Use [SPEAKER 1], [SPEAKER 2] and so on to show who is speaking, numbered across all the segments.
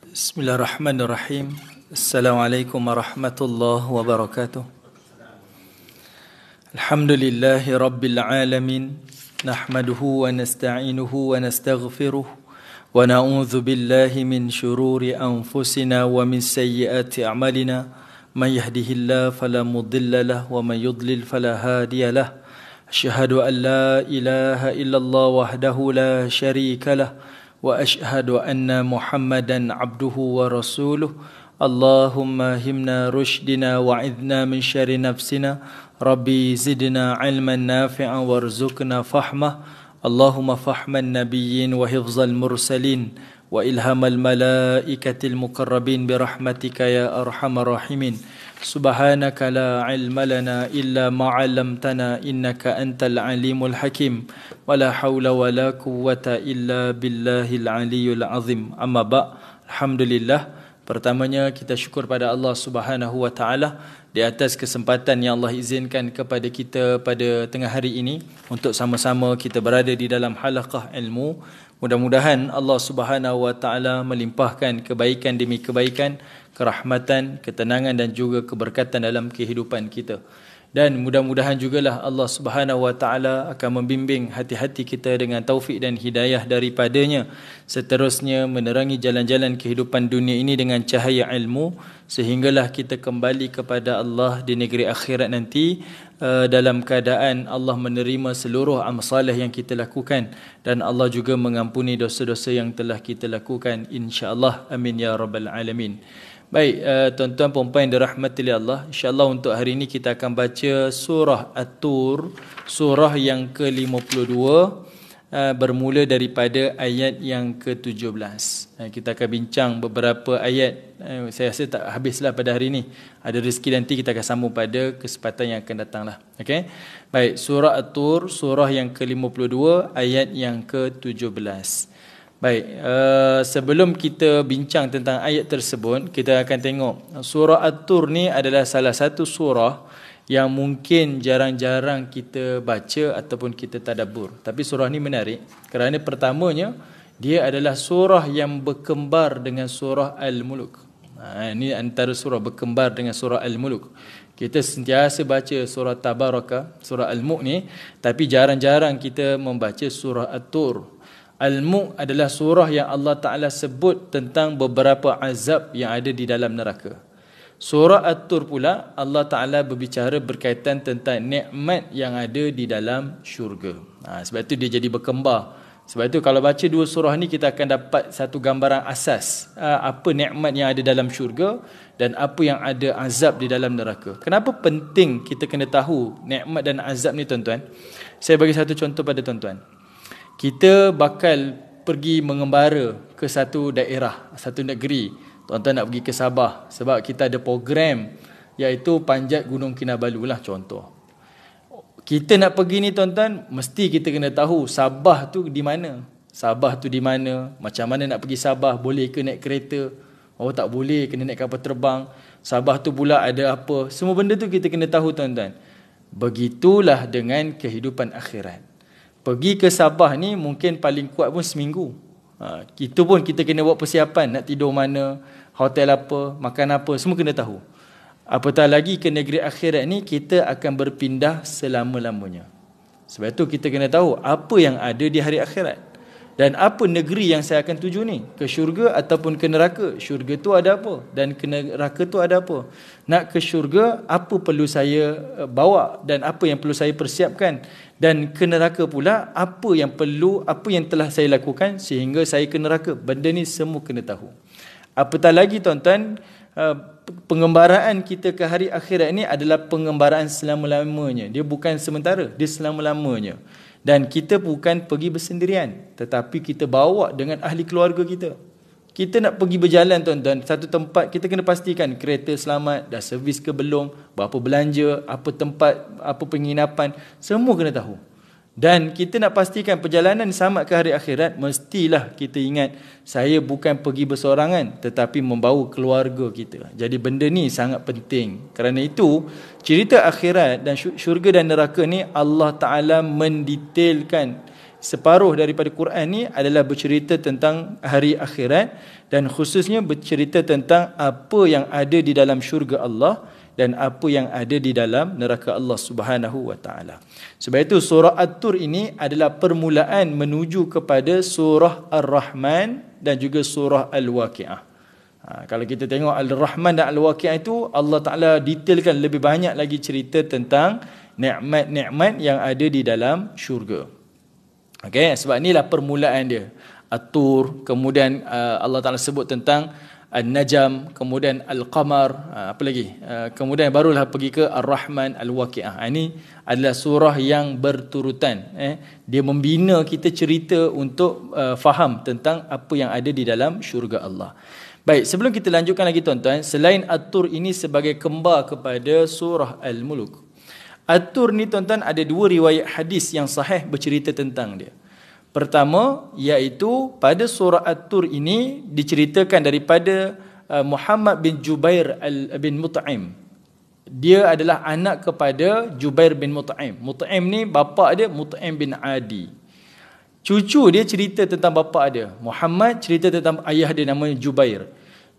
[SPEAKER 1] Bismillahirrahmanirrahim. Assalamualaikum warahmatullahi wabarakatuh. Alhamdulillahi rabbil alamin. Nahmaduhu wa nasta'inuhu wa nastaghfiruh. Wa na'udzu billahi min shururi anfusina wa min sayyiati a'malina. Man yahdihillahu fala mudilla lahu wa man yudlil fala hadiya lahu. Asyhadu an la ilaha illallah wahdahu la syarika lahu. وأشهد أن محمدا عبده ورسوله اللهم همنا رشدنا وعذنا من شر نفسنا ربي زدنا علما نافعا وارزقنا فهمه اللهم فهم النبيين وحفظ المرسلين وإلهام الملائكة المقربين برحمتك يا أرحم الراحمين سبحانك لا علم لنا إلا ما علمتنا إنك أنت العليم الحكيم ولا حول ولا قوة إلا بالله العلي العظيم أما بعد الحمد لله. Pertamanya kita syukur pada Allah Subhanahu wa taala di atas kesempatan yang Allah izinkan kepada kita pada tengah hari ini untuk sama-sama kita berada di dalam halaqah ilmu. Mudah-mudahan Allah Subhanahu wa taala melimpahkan kebaikan demi kebaikan, kerahmatan, ketenangan dan juga keberkatan dalam kehidupan kita. Dan mudah-mudahan jugalah Allah Subhanahu wa taala akan membimbing hati-hati kita dengan taufik dan hidayah daripadanya, seterusnya menerangi jalan-jalan kehidupan dunia ini dengan cahaya ilmu, sehinggalah kita kembali kepada Allah di negeri akhirat nanti dalam keadaan Allah menerima seluruh amal soleh yang kita lakukan dan Allah juga mengampuni dosa-dosa yang telah kita lakukan, insya-Allah. Amin ya rabbal alamin. Baik, tuan-tuan puan-puan yang dirahmati oleh Allah, insya-Allah untuk hari ini kita akan baca surah At-Tur, surah yang ke-52, bermula daripada ayat yang ke-17. Kita akan bincang beberapa ayat, saya rasa tak habislah pada hari ini. Ada rezeki nanti kita akan sambung pada kesempatan yang akan datanglah. Okey. Baik, surah At-Tur, surah yang ke-52, ayat yang ke-17. Baik, sebelum kita bincang tentang ayat tersebut, kita akan tengok surah At-Tur ni adalah salah satu surah yang mungkin jarang-jarang kita baca ataupun kita tadabbur. Tapi surah ni menarik kerana pertamanya dia adalah surah yang berkembar dengan surah Al-Mulk. Ini antara surah berkembar dengan surah Al-Mulk. Kita sentiasa baca surah Tabaraka, surah Al-Mulk ni, tapi jarang-jarang kita membaca surah At-Tur. Al-Mulk adalah surah yang Allah Ta'ala sebut tentang beberapa azab yang ada di dalam neraka. Surah At-Tur pula Allah Ta'ala berbicara berkaitan tentang nikmat yang ada di dalam syurga. Sebab itu dia jadi berkembar. Sebab itu kalau baca dua surah ni kita akan dapat satu gambaran asas apa nikmat yang ada dalam syurga dan apa yang ada azab di dalam neraka. Kenapa penting kita kena tahu nikmat dan azab ni, tuan-tuan? Saya bagi satu contoh pada tuan-tuan. Kita bakal pergi mengembara ke satu daerah, satu negeri. Tuan-tuan nak pergi ke Sabah sebab kita ada program iaitu panjat Gunung Kinabalu lah contoh. Kita nak pergi ni, tuan-tuan, mesti kita kena tahu Sabah tu di mana. Sabah tu di mana, macam mana nak pergi Sabah, boleh ke naik kereta? Oh tak boleh, kena naik kapal terbang. Sabah tu pula ada apa? Semua benda tu kita kena tahu, tuan-tuan. Begitulah dengan kehidupan akhirat. Pergi ke Sabah ni mungkin paling kuat pun seminggu. Kita pun kita kena buat persiapan, nak tidur mana, hotel apa, makan apa, semua kena tahu. Apatah lagi ke negeri akhirat ni kita akan berpindah selama-lamanya. Sebab itu kita kena tahu apa yang ada di hari akhirat. Dan apa negeri yang saya akan tuju ni? Ke syurga ataupun ke neraka? Syurga tu ada apa? Dan ke neraka tu ada apa? Nak ke syurga, apa perlu saya bawa dan apa yang perlu saya persiapkan? Dan ke neraka pula, apa yang perlu, apa yang telah saya lakukan sehingga saya ke neraka? Benda ni semua kena tahu. Apatah lagi, tuan-tuan, pengembaraan kita ke hari akhirat ini adalah pengembaraan selama-lamanya. Dia bukan sementara, dia selama-lamanya. Dan kita bukan pergi bersendirian, tetapi kita bawa dengan ahli keluarga kita. Kita nak pergi berjalan, tuan-tuan, satu tempat, kita kena pastikan kereta selamat, dah servis ke belum, berapa belanja, apa tempat, apa penginapan, semua kena tahu. Dan kita nak pastikan perjalanan selamat ke hari akhirat, mestilah kita ingat, saya bukan pergi bersorangan tetapi membawa keluarga kita. Jadi benda ni sangat penting. Kerana itu, cerita akhirat dan syurga dan neraka ni Allah Ta'ala mendetailkan. Separuh daripada Quran ni adalah bercerita tentang hari akhirat, dan khususnya bercerita tentang apa yang ada di dalam syurga Allah dan apa yang ada di dalam neraka Allah Subhanahu wa taala. Sebab itu surah At-Tur ini adalah permulaan menuju kepada surah Ar-Rahman dan juga surah Al-Waqiah. Kalau kita tengok Al-Rahman dan Al-Waqiah itu, Allah Taala detailkan lebih banyak lagi cerita tentang nikmat-nikmat yang ada di dalam syurga. Okey, sebab inilah permulaan dia. At-Tur, kemudian Allah Taala sebut tentang An-Najm, kemudian Al-Qamar, apa lagi? Kemudian barulah pergi ke Ar-Rahman, Al-Waqiah. Ini adalah surah yang berturutan. Dia membina kita cerita untuk faham tentang apa yang ada di dalam syurga Allah. Baik, sebelum kita lanjutkan lagi tuan-tuan, selain At-Tur ini sebagai kembar kepada surah Al-Mulk, At-Tur ni tuan-tuan ada dua riwayat hadis yang sahih bercerita tentang dia. Pertama, iaitu pada surah At-Tur ini diceritakan daripada Muhammad bin Jubair bin Mut'im. Dia adalah anak kepada Jubair bin Mut'im. Mut'im ni bapa dia Mut'im bin Adi. Cucu dia cerita tentang bapa dia. Muhammad cerita tentang ayah dia namanya Jubair.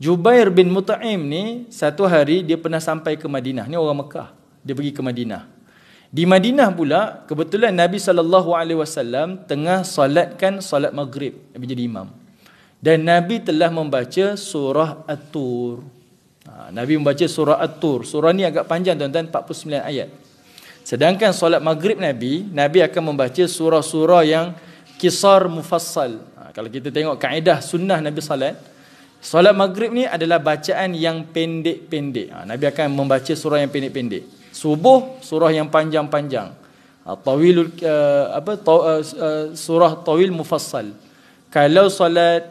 [SPEAKER 1] Jubair bin Mut'im ni satu hari dia pernah sampai ke Madinah. Ni orang Mekah. Dia pergi ke Madinah. Di Madinah pula, kebetulan Nabi SAW tengah salatkan salat maghrib. Nabi jadi imam. Dan Nabi telah membaca surah At-Tur. Nabi membaca surah At-Tur. Surah ni agak panjang tuan-tuan, 49 ayat. Sedangkan salat maghrib Nabi akan membaca surah-surah yang kisar mufassal. Kalau kita tengok kaedah sunnah Nabi salat maghrib ni adalah bacaan yang pendek-pendek. Nabi akan membaca surah yang pendek-pendek. Subuh surah yang panjang-panjang. Surah tawil mufassal. Kalau solat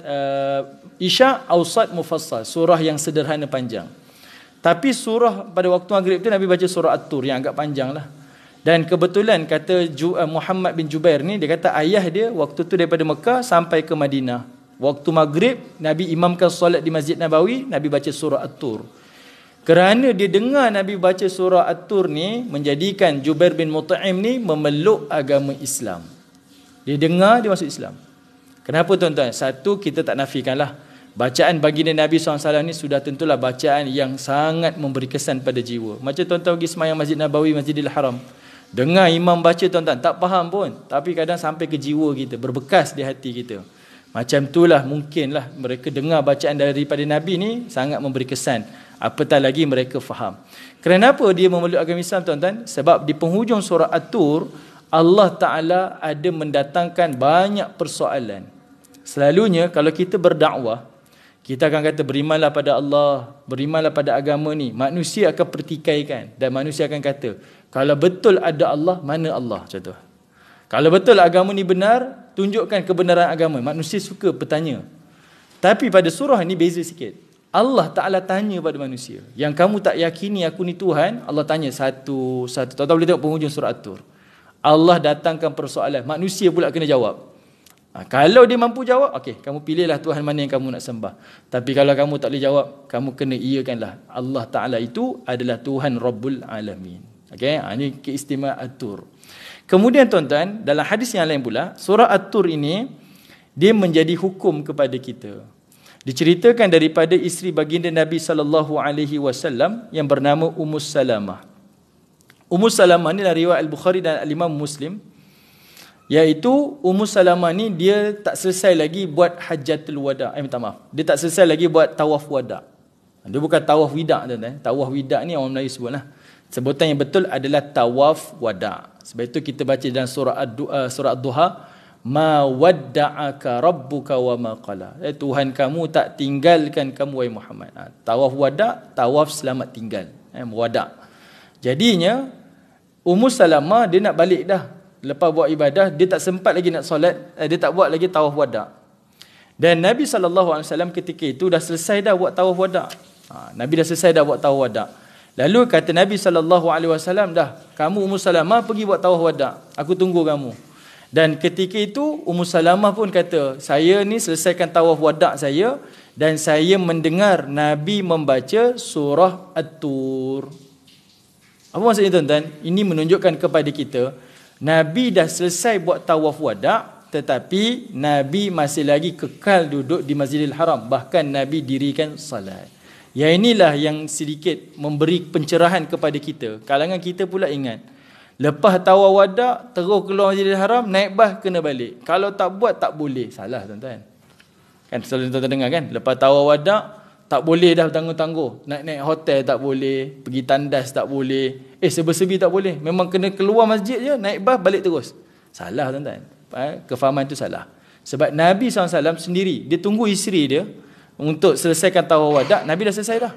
[SPEAKER 1] Isya, awsat mufassal, surah yang sederhana panjang. Tapi surah pada waktu maghrib tu Nabi baca surah At-Tur yang agak panjang lah. Dan kebetulan kata Muhammad bin Jubair ni, dia kata ayah dia waktu tu daripada Mekah sampai ke Madinah. Waktu maghrib Nabi imamkan solat di Masjid Nabawi, Nabi baca surah At-Tur. Kerana dia dengar Nabi baca surah At-Tur ni, menjadikan Jubair bin Mut'im ni memeluk agama Islam. Dia dengar, dia masuk Islam. Kenapa tuan-tuan? Satu, kita tak nafikanlah, bacaan baginda Nabi SAW ni sudah tentulah bacaan yang sangat memberi kesan pada jiwa. Macam tuan-tuan pergi semayang Masjid Nabawi, Masjidil Haram, dengar imam baca tuan-tuan, tak faham pun, tapi kadang sampai ke jiwa kita, berbekas di hati kita. Macam itulah mungkinlah mereka dengar bacaan daripada Nabi ni sangat memberi kesan. Apatah lagi mereka faham. Kenapa dia memeluk agama Islam tuan-tuan? Sebab di penghujung surah At-Tur, Allah Ta'ala ada mendatangkan banyak persoalan. Selalunya kalau kita berdakwah, kita akan kata berimanlah pada Allah, berimanlah pada agama ni. Manusia akan pertikaikan dan manusia akan kata, kalau betul ada Allah, mana Allah? Contoh. Kalau betul agama ni benar, tunjukkan kebenaran agama. Manusia suka bertanya. Tapi pada surah ni beza sikit. Allah Ta'ala tanya pada manusia, yang kamu tak yakini aku ni Tuhan, Allah tanya satu-satu. Tuan-tuan boleh tengok penghujung surah At-Tur. Allah datangkan persoalan, manusia pula kena jawab. Kalau dia mampu jawab, okey, kamu pilihlah Tuhan mana yang kamu nak sembah. Tapi kalau kamu tak boleh jawab, kamu kena iakanlah Allah Ta'ala itu adalah Tuhan Rabbul Alamin. Okey, ini keistimewaan At-Tur. Kemudian tuan-tuan, dalam hadis yang lain pula, surah At-Tur ini dia menjadi hukum kepada kita. Diceritakan daripada isteri baginda Nabi SAW yang bernama Ummus Salamah. Ummus Salamah ni dari riwayat Al-Bukhari dan Al-Imam Muslim, iaitu Ummus Salamah ni dia tak selesai lagi buat Hajjatul Wada. Minta maaf. Dia tak selesai lagi buat tawaf wada. Dia bukan tawaf wida tuan-tuan. Tawaf wida ni orang Melayu sebutlah. Sebutan yang betul adalah tawaf wada. Sebab itu kita baca dalam surah Ad-Duha, ma wadda'aka rabbuka wa ma qala. Tuhan kamu tak tinggalkan kamu wahai Muhammad. Tawaf wada, tawaf selamat tinggal. Wada. Jadinya Ummu Salamah dia nak balik dah. Lepas buat ibadah, dia tak sempat lagi nak solat, dia tak buat lagi tawaf wada. Dan Nabi SAW ketika itu dah selesai dah buat tawaf wada. Nabi dah selesai dah buat tawaf wada. Lalu kata Nabi SAW, dah, kamu Ummu Salamah pergi buat tawaf wada. Aku tunggu kamu. Dan ketika itu Ummu Salamah pun kata, saya ni selesaikan tawaf wada' saya dan saya mendengar Nabi membaca surah At-Tur. Apa maksudnya tuan-tuan? Ini menunjukkan kepada kita Nabi dah selesai buat tawaf wada', tetapi Nabi masih lagi kekal duduk di Masjidil Haram. Bahkan Nabi dirikan salat. Yang inilah yang sedikit memberi pencerahan kepada kita. Kalangan kita pula ingat, lepas tawaf wada' terus keluar Masjidil Haram, naik bas kena balik. Kalau tak buat tak boleh. Salah tuan-tuan. Kan selalu tuan-tuan dengar kan? Lepas tawaf wada' tak boleh dah tangguh-tangguh. Naik hotel tak boleh, pergi tandas tak boleh. Serba-serbi tak boleh. Memang kena keluar masjid je, naik bas balik terus. Salah tuan-tuan. Kefahaman itu salah. Sebab Nabi SAW sendiri, dia tunggu isteri dia untuk selesaikan tawaf wada'. Nabi dah selesai dah.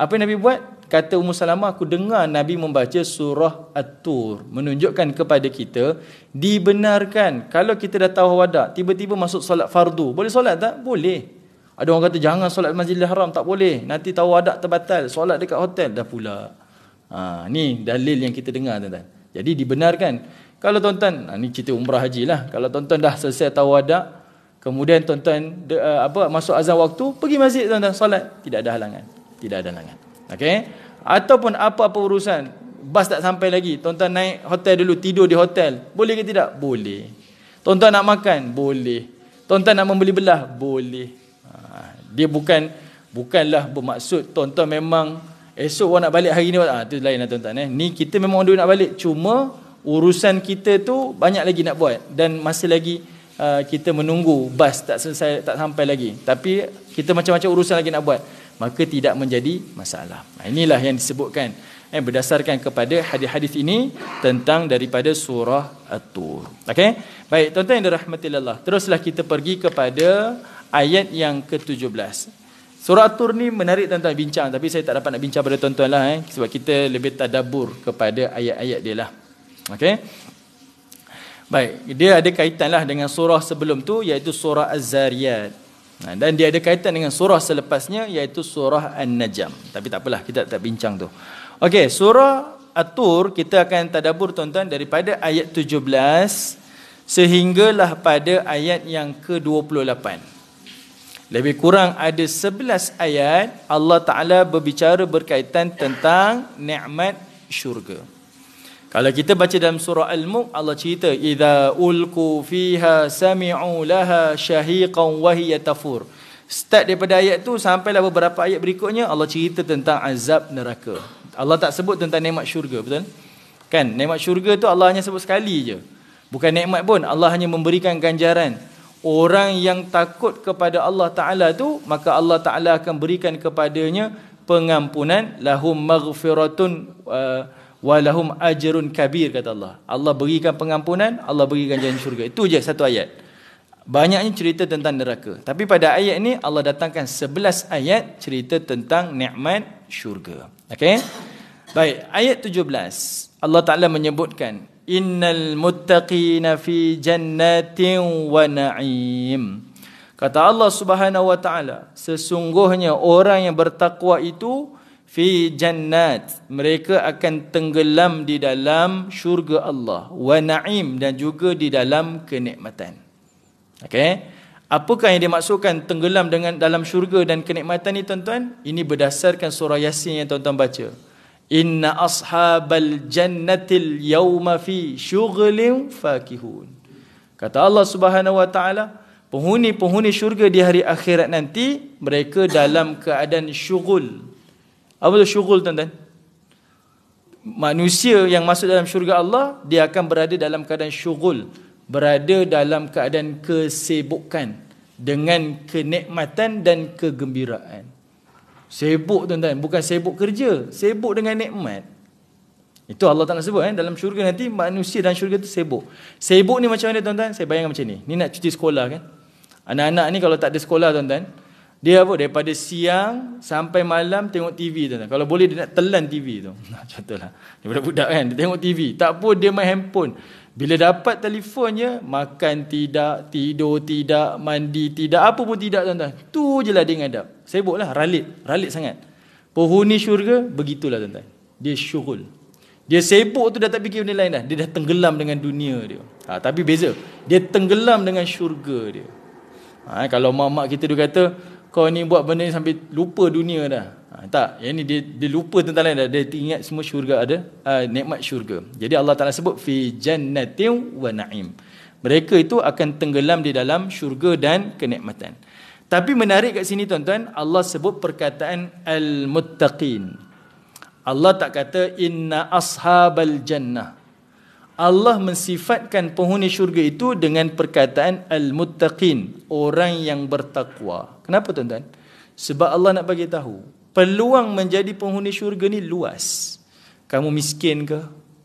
[SPEAKER 1] Apa yang Nabi buat? Kata Ummu Salamah, aku dengar Nabi membaca surah At-Tur. Menunjukkan kepada kita, dibenarkan kalau kita dah tawaf wada', tiba-tiba masuk solat fardu. Boleh solat tak? Boleh. Ada orang kata jangan solat Masjidil Haram, tak boleh. Nanti tawaf wada' terbatal. Solat dekat hotel dah pula. Ni dalil yang kita dengar tuan-tuan. Jadi dibenarkan. Kalau tuan-tuan, ni cerita umrah haji lah. Kalau tuan-tuan dah selesai tawaf wada', kemudian tuan-tuan masuk azan waktu, pergi masjid tuan-tuan solat, tidak ada halangan. Tidak ada halangan. Okey? Ataupun apa-apa urusan, bas tak sampai lagi, tuan-tuan naik hotel dulu, tidur di hotel. Boleh ke tidak? Boleh. Tuan-tuan nak makan? Boleh. Tuan-tuan nak membeli belah? Boleh. Dia bukanlah bermaksud tuan-tuan memang esok orang nak balik hari ni. Itu lain lah tuan-tuan. Ni kita memang dulu nak balik. Cuma urusan kita tu banyak lagi nak buat. Dan masih lagi kita menunggu bas tak selesai, tak sampai lagi. Tapi kita macam-macam urusan lagi nak buat. Maka tidak menjadi masalah. Inilah yang disebutkan berdasarkan kepada hadis-hadis ini tentang daripada surah At-Tur. Okey? Baik, tuan-tuan yang dirahmati Allah. Teruslah kita pergi kepada ayat yang ke-17. Surah At-Tur ni menarik tuan-tuan bincang, tapi saya tak dapat nak bincang pada tuan-tuan lah sebab kita lebih tadabbur kepada ayat-ayat dia lah. Okey? Baik, dia ada kaitan lah dengan surah sebelum tu, iaitu surah Az-Zariyat. Dan dia ada kaitan dengan surah selepasnya, iaitu surah An-Najm. Tapi tak apalah, kita tak bincang tu. Okey, surah At-Tur kita akan tadabbur tuan-tuan daripada ayat 17 sehinggalah pada ayat yang ke-28. Lebih kurang ada 11 ayat Allah Ta'ala berbicara berkaitan tentang nikmat syurga. Kalau kita baca dalam surah Al-Mulk, Allah cerita, idza ulqu fiha sami'u laha syahiqan wa hiya tafur. Start daripada ayat tu sampailah beberapa ayat berikutnya, Allah cerita tentang azab neraka. Allah tak sebut tentang nikmat syurga, betul? Kan, nikmat syurga tu Allah hanya sebut sekali je. Bukan nikmat pun, Allah hanya memberikan ganjaran. Orang yang takut kepada Allah Ta'ala tu, maka Allah Ta'ala akan berikan kepadanya pengampunan, lahum maghfiratun walahum ajrun kabir, kata Allah. Allah berikan pengampunan, Allah berikan ganjaran syurga. Itu je satu ayat. Banyaknya cerita tentang neraka. Tapi pada ayat ini Allah datangkan 11 ayat cerita tentang nikmat syurga. Okey? Baik, ayat 17. Allah Ta'ala menyebutkan, innal muttaqina fi jannatin wa na'im. Kata Allah Subhanahu wa Ta'ala, sesungguhnya orang yang bertakwa itu fi jannat, mereka akan tenggelam di dalam syurga Allah, wa na'im, dan juga di dalam kenikmatan. Okey, apakah yang dimaksudkan tenggelam dengan dalam syurga dan kenikmatan ni tuan-tuan? Ini berdasarkan surah Yasin yang tuan-tuan baca. Inna ashabal jannatil yawma fi syughlin fakihun. Kata Allah Subhanahu wa Ta'ala, penghuni-penghuni syurga di hari akhirat nanti mereka dalam keadaan syughul. Apa itu syughul tuan-tuan? Manusia yang masuk dalam syurga Allah, dia akan berada dalam keadaan syughul, berada dalam keadaan kesibukan dengan kenikmatan dan kegembiraan. Sibuk tuan-tuan, bukan sibuk kerja, sibuk dengan nikmat. Itu Allah Ta'ala sebut dalam syurga nanti manusia dalam syurga tu sibuk. Sibuk ni macam mana tuan-tuan? Saya bayangkan macam ni. Ni nak cuti sekolah kan? Anak-anak ni kalau tak ada sekolah tuan-tuan, dia apa? Daripada siang sampai malam tengok TV tuan-tuan. Kalau boleh dia nak telan TV tu. Contohlah. Dia budak-budak kan, dia tengok TV. Tak pun dia main handphone. Bila dapat telefonnya, makan tidak, tidur tidak, mandi tidak, apa pun tidak tuan-tuan. Tu je lah dia ngadap. Sibuklah, ralit sangat. Penghuni syurga begitulah tuan-tuan. Dia syughul. Dia sibuk tu dah tak fikir benda lain dah. Dia dah tenggelam dengan dunia dia. Tapi beza. Dia tenggelam dengan syurga dia. Kalau mak-mak kita dia kata, kau ni buat benda ni sampai lupa dunia dah. Tak, yang ni dia lupa tentang lain dah. Dia ingat semua syurga ada, nikmat syurga. Jadi Allah Ta'ala sebut, fi jannatin wa na'im. Mereka itu akan tenggelam di dalam syurga dan kenikmatan. Tapi menarik kat sini tuan-tuan, Allah sebut perkataan al-muttaqin. Allah tak kata inna ashabal jannah. Allah mensifatkan penghuni syurga itu dengan perkataan al-muttaqin, orang yang bertakwa. Kenapa tuan-tuan? Sebab Allah nak bagi tahu, peluang menjadi penghuni syurga ni luas. Kamu miskin ke?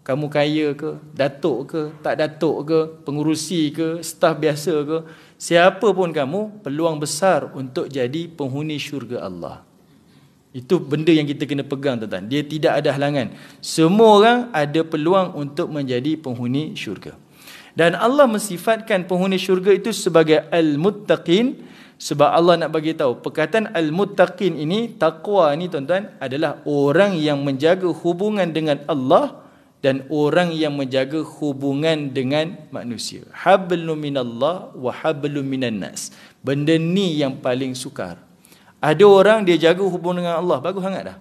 [SPEAKER 1] Kamu kaya ke? Datuk ke? Tak datuk ke? Pengurusi ke? Staf biasa ke? Siapa pun kamu, peluang besar untuk jadi penghuni syurga Allah. Itu benda yang kita kena pegang tuan-tuan. Dia tidak ada halangan. Semua orang ada peluang untuk menjadi penghuni syurga. Dan Allah mensifatkan penghuni syurga itu sebagai al-muttaqin, sebab Allah nak bagi tahu perkataan al-muttaqin ini, taqwa ni tuan-tuan, adalah orang yang menjaga hubungan dengan Allah dan orang yang menjaga hubungan dengan manusia. Hablum minallah wa hablum minan nas. Benda ni yang paling sukar. Ada orang dia jaga hubungan dengan Allah, bagus sangat dah.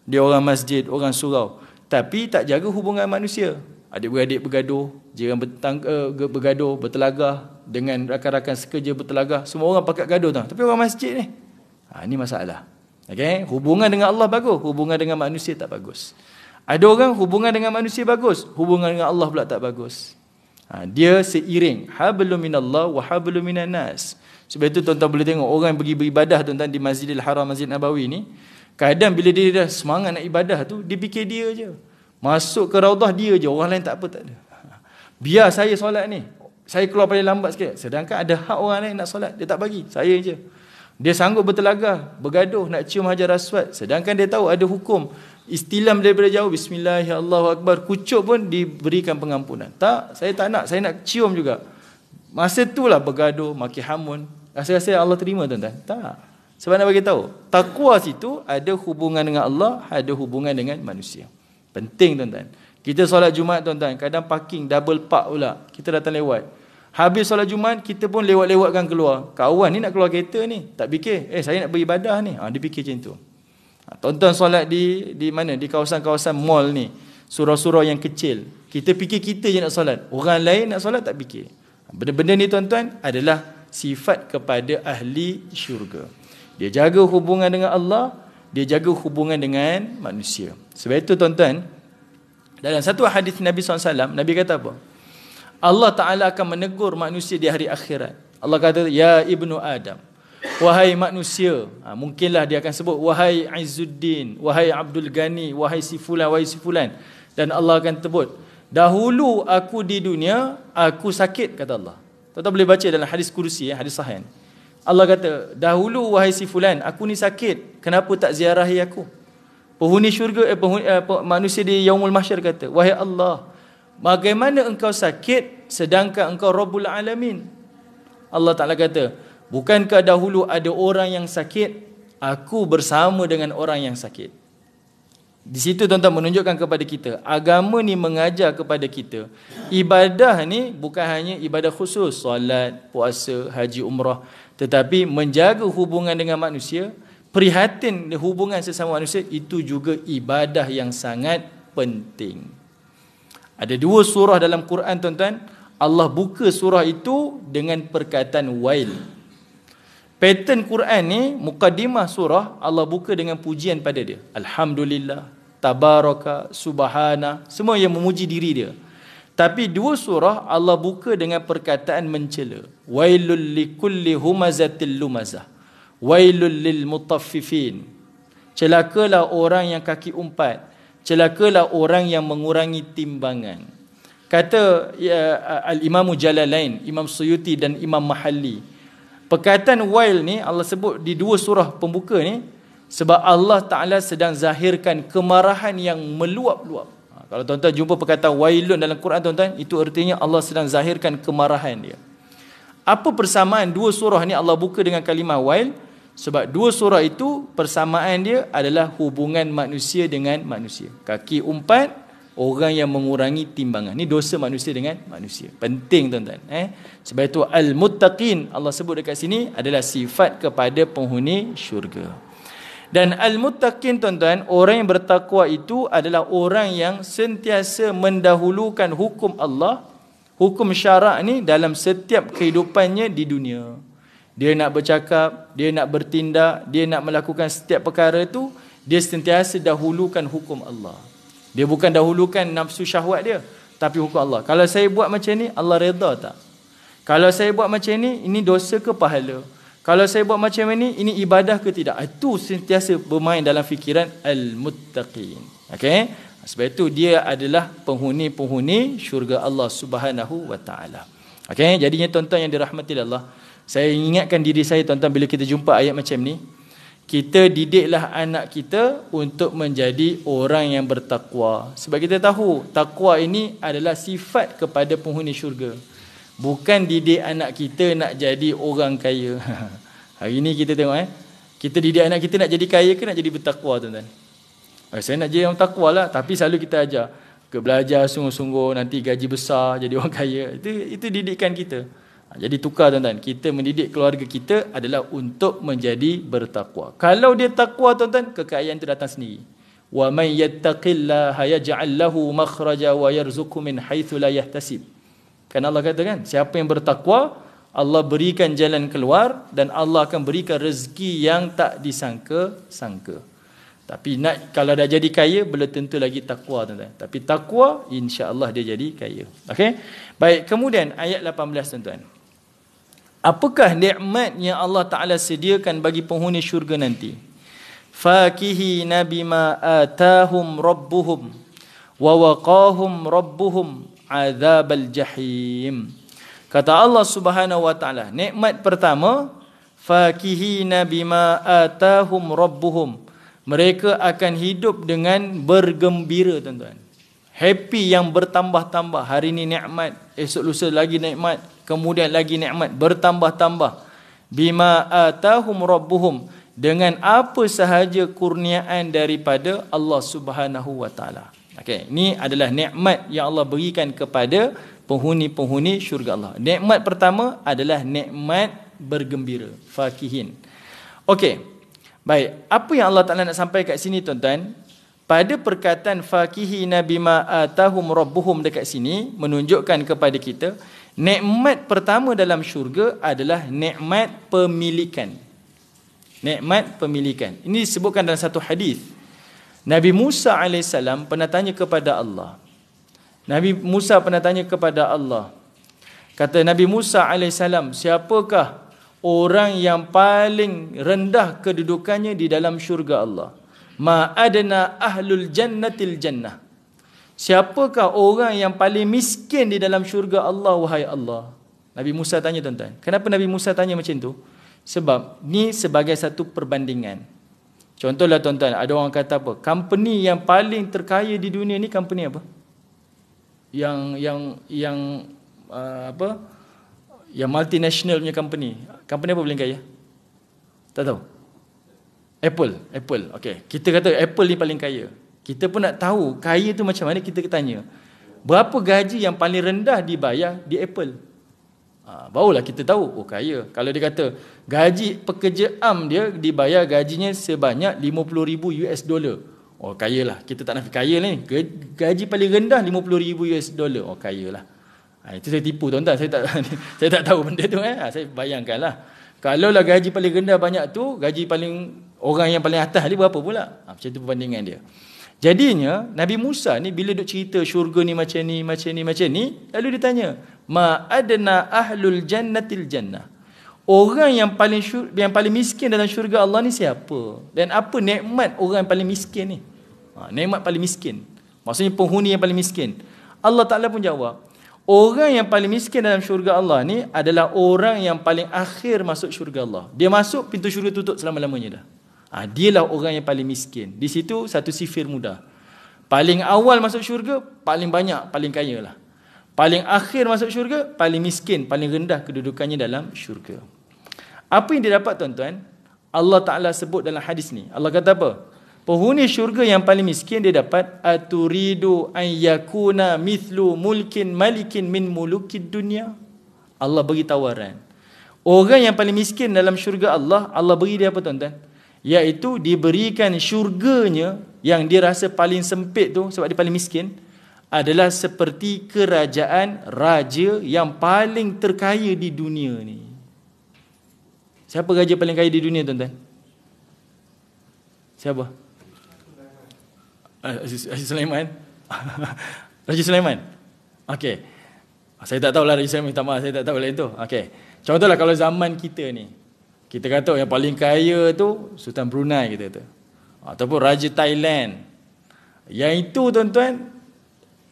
[SPEAKER 1] Dia orang masjid, orang surau, tapi tak jaga hubungan manusia. Adik-beradik bergaduh, jiran bergaduh, bertelagah, dengan rakan-rakan sekerja bertelagah, semua orang pakat gaduh tak? Tapi orang masjid ni, ini masalah. Okay? Hubungan dengan Allah bagus, hubungan dengan manusia tak bagus. Ada orang hubungan dengan manusia bagus, hubungan dengan Allah pula tak bagus. Dia seiring. Hablum minallah wa hablum minan nas. Sebab itu tuan-tuan boleh tengok orang yang pergi beribadah tuan-tuan di Masjidil Haram, Masjid Nabawi ni, kadang bila dia dah semangat nak ibadah tu, dia fikir dia je. Masuk ke raudah dia je, orang lain tak apa, tak ada. Biar saya solat ni, saya keluar paling lambat sikit. Sedangkan ada hak orang lain nak solat, dia tak bagi, saya je. Dia sanggup bertelagah, bergaduh, nak cium hajar aswad. Sedangkan dia tahu ada hukum istilam daripada jauh, Bismillahirrahmanirrahim, kucuk pun diberikan pengampunan. Tak, saya tak nak, saya nak cium juga. Masa itulah bergaduh, maki hamun. Rasa-rasa Allah terima tuan-tuan? Tak. Sebab nak bagi tahu, takwa situ ada hubungan dengan Allah, ada hubungan dengan manusia. Penting tuan-tuan. Kita solat Jumaat tuan-tuan, kadang parking double park pula. Kita datang lewat. Habis solat Jumaat, kita pun lewat-lewatkan keluar. Kawan ni nak keluar kereta ni, tak fikir, saya nak beribadah ni. Dia fikir macam tu. Tuan-tuan solat di mana? Di kawasan-kawasan mall ni, surau-surau yang kecil. Kita fikir kita je nak solat. Orang lain nak solat tak fikir. Benda-benda ni tuan-tuan adalah sifat kepada ahli syurga. Dia jaga hubungan dengan Allah, dia jaga hubungan dengan manusia. Sebab itu tuan-tuan, dalam satu hadis Nabi SAW, Nabi kata apa? Allah Ta'ala akan menegur manusia di hari akhirat. Allah kata, ya ibnu Adam, wahai manusia. Mungkinlah dia akan sebut, wahai Izzuddin, wahai Abdul Ghani, wahai si fulan, wahai si fulan. Dan Allah akan sebut, dahulu aku di dunia, aku sakit, kata Allah. Tuan-tuan boleh baca dalam hadis kursi, hadis sahih. Allah kata, dahulu wahai si fulan, aku ni sakit, kenapa tak ziarahi aku? Penghuni syurga, manusia di Yaumul Mahsyar kata, wahai Allah, bagaimana engkau sakit sedangkan engkau Rabbul Alamin? Allah Ta'ala kata, bukankah dahulu ada orang yang sakit, aku bersama dengan orang yang sakit. Di situ tuan-tuan menunjukkan kepada kita, agama ni mengajar kepada kita, ibadah ni bukan hanya ibadah khusus, solat, puasa, haji, umrah, tetapi menjaga hubungan dengan manusia, prihatin hubungan sesama manusia, itu juga ibadah yang sangat penting. Ada dua surah dalam Quran tuan-tuan, Allah buka surah itu dengan perkataan wail. Pattern Quran ni, mukaddimah surah, Allah buka dengan pujian pada dia. Alhamdulillah, tabaraka, subhana, semua yang memuji diri dia. Tapi dua surah Allah buka dengan perkataan mencela. Wailul likulli humazatil lumazah, wailul lil mutaffifin. Celakalah orang yang kaki umpat, celakalah orang yang mengurangi timbangan. Kata Al-Imam Jalalain, Imam Suyuti dan Imam Mahalli, perkataan wail ni Allah sebut di dua surah pembuka ni sebab Allah Ta'ala sedang zahirkan kemarahan yang meluap-luap. Kalau tuan-tuan jumpa perkataan wailun dalam Quran tuan-tuan, itu artinya Allah sedang zahirkan kemarahan dia. Apa persamaan dua surah ni Allah buka dengan kalimah wail? Sebab dua surah itu persamaan dia adalah hubungan manusia dengan manusia. Kaki umpat, orang yang mengurangi timbangan. Ni dosa manusia dengan manusia. Penting tuan-tuan. Sebab itu al-muttaqin Allah sebut dekat sini adalah sifat kepada penghuni syurga. Dan al-muttaqin tuan-tuan, orang yang bertakwa itu adalah orang yang sentiasa mendahulukan hukum Allah, hukum syarak ni dalam setiap kehidupannya di dunia. Dia nak bercakap, dia nak bertindak, dia nak melakukan setiap perkara itu, dia sentiasa dahulukan hukum Allah. Dia bukan dahulukan nafsu syahwat dia, tapi hukum Allah. Kalau saya buat macam ni, Allah redha tak? Kalau saya buat macam ni, ini dosa ke pahala? Kalau saya buat macam ni, ini ibadah ke tidak? Itu sentiasa bermain dalam fikiran al-muttaqin. Okey? Sebab itu dia adalah penghuni-penghuni syurga Allah Subhanahu wa taala. Okey, jadinya tuan-tuan yang dirahmati Allah, saya ingatkan diri saya tuan-tuan bila kita jumpa ayat macam ni, kita didiklah anak kita untuk menjadi orang yang bertakwa. Sebab kita tahu takwa ini adalah sifat kepada penghuni syurga. Bukan didik anak kita nak jadi orang kaya. Hari ni kita tengok kita didik anak kita nak jadi kaya ke nak jadi bertakwa tuan-tuan? Saya nak jadi orang takwa lah, tapi selalu kita ajar ke belajar sungguh-sungguh, nanti gaji besar, jadi orang kaya. Itu didikan kita. Jadi tukar tuan-tuan, kita mendidik keluarga kita adalah untuk menjadi bertakwa. Kalau dia takwa tuan-tuan, kekayaan itu datang sendiri. Wa may yattaqillaha yaj'al lahu makhraja wa yarzuqhu min haitsu la yahtasib. Kan Allah kata kan, siapa yang bertakwa, Allah berikan jalan keluar dan Allah akan berikan rezeki yang tak disangka-sangka. Tapi kalau dah jadi kaya, belum tentu lagi takwa tuan-tuan. Tapi takwa, insya-Allah dia jadi kaya. Okey? Baik, kemudian ayat 18 tuan-tuan. Apakah nikmat yang Allah Ta'ala sediakan bagi penghuni syurga nanti? Fakihina bima atahum rabbuhum wa waqahum rabbuhum azabal jahim. Kata Allah Subhanahu wa Ta'ala, nikmat pertama, fakihina bima atahum rabbuhum. Mereka akan hidup dengan bergembira tuan-tuan. Happy yang bertambah-tambah. Hari ini nikmat, esok lusa lagi nikmat, kemudian lagi nikmat, bertambah-tambah. Bima atahum rabbuhum, dengan apa sahaja kurniaan daripada Allah Subhanahu wa taala. Okey, ini adalah nikmat yang Allah berikan kepada penghuni-penghuni syurga Allah. Nikmat pertama adalah nikmat bergembira, fakihin. Okey. Baik, apa yang Allah Taala nak sampai kat sini tuan-tuan? Pada perkataan fakihina bima atahum rabbuhum dekat sini menunjukkan kepada kita nikmat pertama dalam syurga adalah nikmat pemilikan. Nikmat pemilikan. Ini disebutkan dalam satu hadis. Nabi Musa AS pernah tanya kepada Allah. Nabi Musa pernah tanya kepada Allah. Kata Nabi Musa AS, siapakah orang yang paling rendah kedudukannya di dalam syurga Allah? Ma adna ahlul jannatil jannah. Siapakah orang yang paling miskin di dalam syurga Allah, wahai Allah? Nabi Musa tanya tuan-tuan. Kenapa Nabi Musa tanya macam tu? Sebab ni sebagai satu perbandingan. Contohlah tuan-tuan, ada orang kata apa? Company yang paling terkaya di dunia ni company apa? Yang apa? Yang multinational punya company. Company apa paling kaya? Tak tahu. Apple. Okey. Kita kata Apple ni paling kaya. Kita pun nak tahu kaya tu macam mana, kita tanya. Berapa gaji yang paling rendah dibayar di Apple? Barulah kita tahu, oh kaya. Kalau dia kata gaji pekerja am dia dibayar gajinya sebanyak $50,000. Oh kayalah. Kita tak nak kaya ni. Gaji paling rendah $50,000. Oh kayalah. Itu saya tipu tuan-tuan. Saya tak tahu benda tu. Saya bayangkanlah. Kalau lah gaji paling rendah banyak tu, gaji paling orang yang paling atas ni berapa pula? Macam tu perbandingan dia. Jadinya Nabi Musa ni bila duk cerita syurga ni macam ni, lalu dia tanya, ma adna ahlul jannatil jannah. Orang yang paling miskin dalam syurga Allah ni siapa? Dan apa nikmat orang yang paling miskin ni? Nikmat paling miskin. Maksudnya penghuni yang paling miskin. Allah Ta'ala pun jawab, orang yang paling miskin dalam syurga Allah ni adalah orang yang paling akhir masuk syurga Allah. Dia masuk, pintu syurga tutup selama-lamanya dah. Dialah orang yang paling miskin. Di situ satu sifir mudah. Paling awal masuk syurga, paling banyak, paling kaya lah. Paling akhir masuk syurga, paling miskin, paling rendah kedudukannya dalam syurga. Apa yang dia dapat tuan-tuan? Allah Ta'ala sebut dalam hadis ni. Allah kata apa? Penghuni syurga yang paling miskin dia dapat aturidu an yakuna mithlu mulkin malikin min mulukid dunya. Allah bagi tawaran. Orang yang paling miskin dalam syurga Allah, Allah beri dia apa tuan-tuan? Iaitu diberikan syurganya yang dia rasa paling sempit tu sebab dia paling miskin adalah seperti kerajaan raja yang paling terkaya di dunia ni. Siapa raja paling kaya di dunia tuan-tuan? Siapa? Raja Sulaiman. Raja Sulaiman. Okey. Saya tak tahulah Raja Sulaiman, minta maaf saya tak tahu lain tu. Okey. Contohlah kalau zaman kita ni, kita kata yang paling kaya tu Sultan Brunei kita kata. Ataupun Raja Thailand. Yang itu tuan-tuan,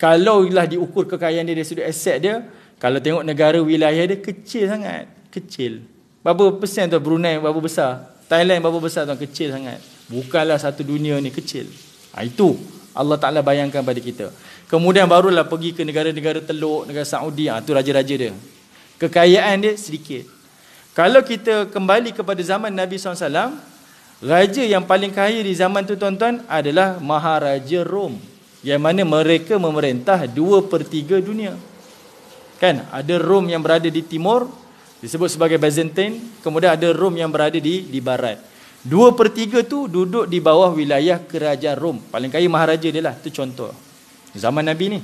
[SPEAKER 1] kalau lah diukur kekayaan dia dari sudut aset dia, kalau tengok negara wilayah dia kecil sangat, kecil. Berapa persen tu Brunei berapa besar? Thailand berapa besar tuan? Kecil sangat. Bukanlah satu dunia ni, kecil. Itu Allah Ta'ala bayangkan pada kita. Kemudian barulah pergi ke negara-negara Teluk, negara Saudi, itu raja-raja dia. Kekayaan dia sedikit. Kalau kita kembali kepada zaman Nabi SAW, raja yang paling kaya di zaman tu tuan-tuan adalah Maharaja Rom, yang mana mereka memerintah 2/3 dunia. Kan? Ada Rom yang berada di timur, disebut sebagai Byzantine. Kemudian ada Rom yang berada di barat. 2/3 tu duduk di bawah wilayah kerajaan Rom. Paling kaya maharaja dia lah. Itu contoh. Zaman Nabi ni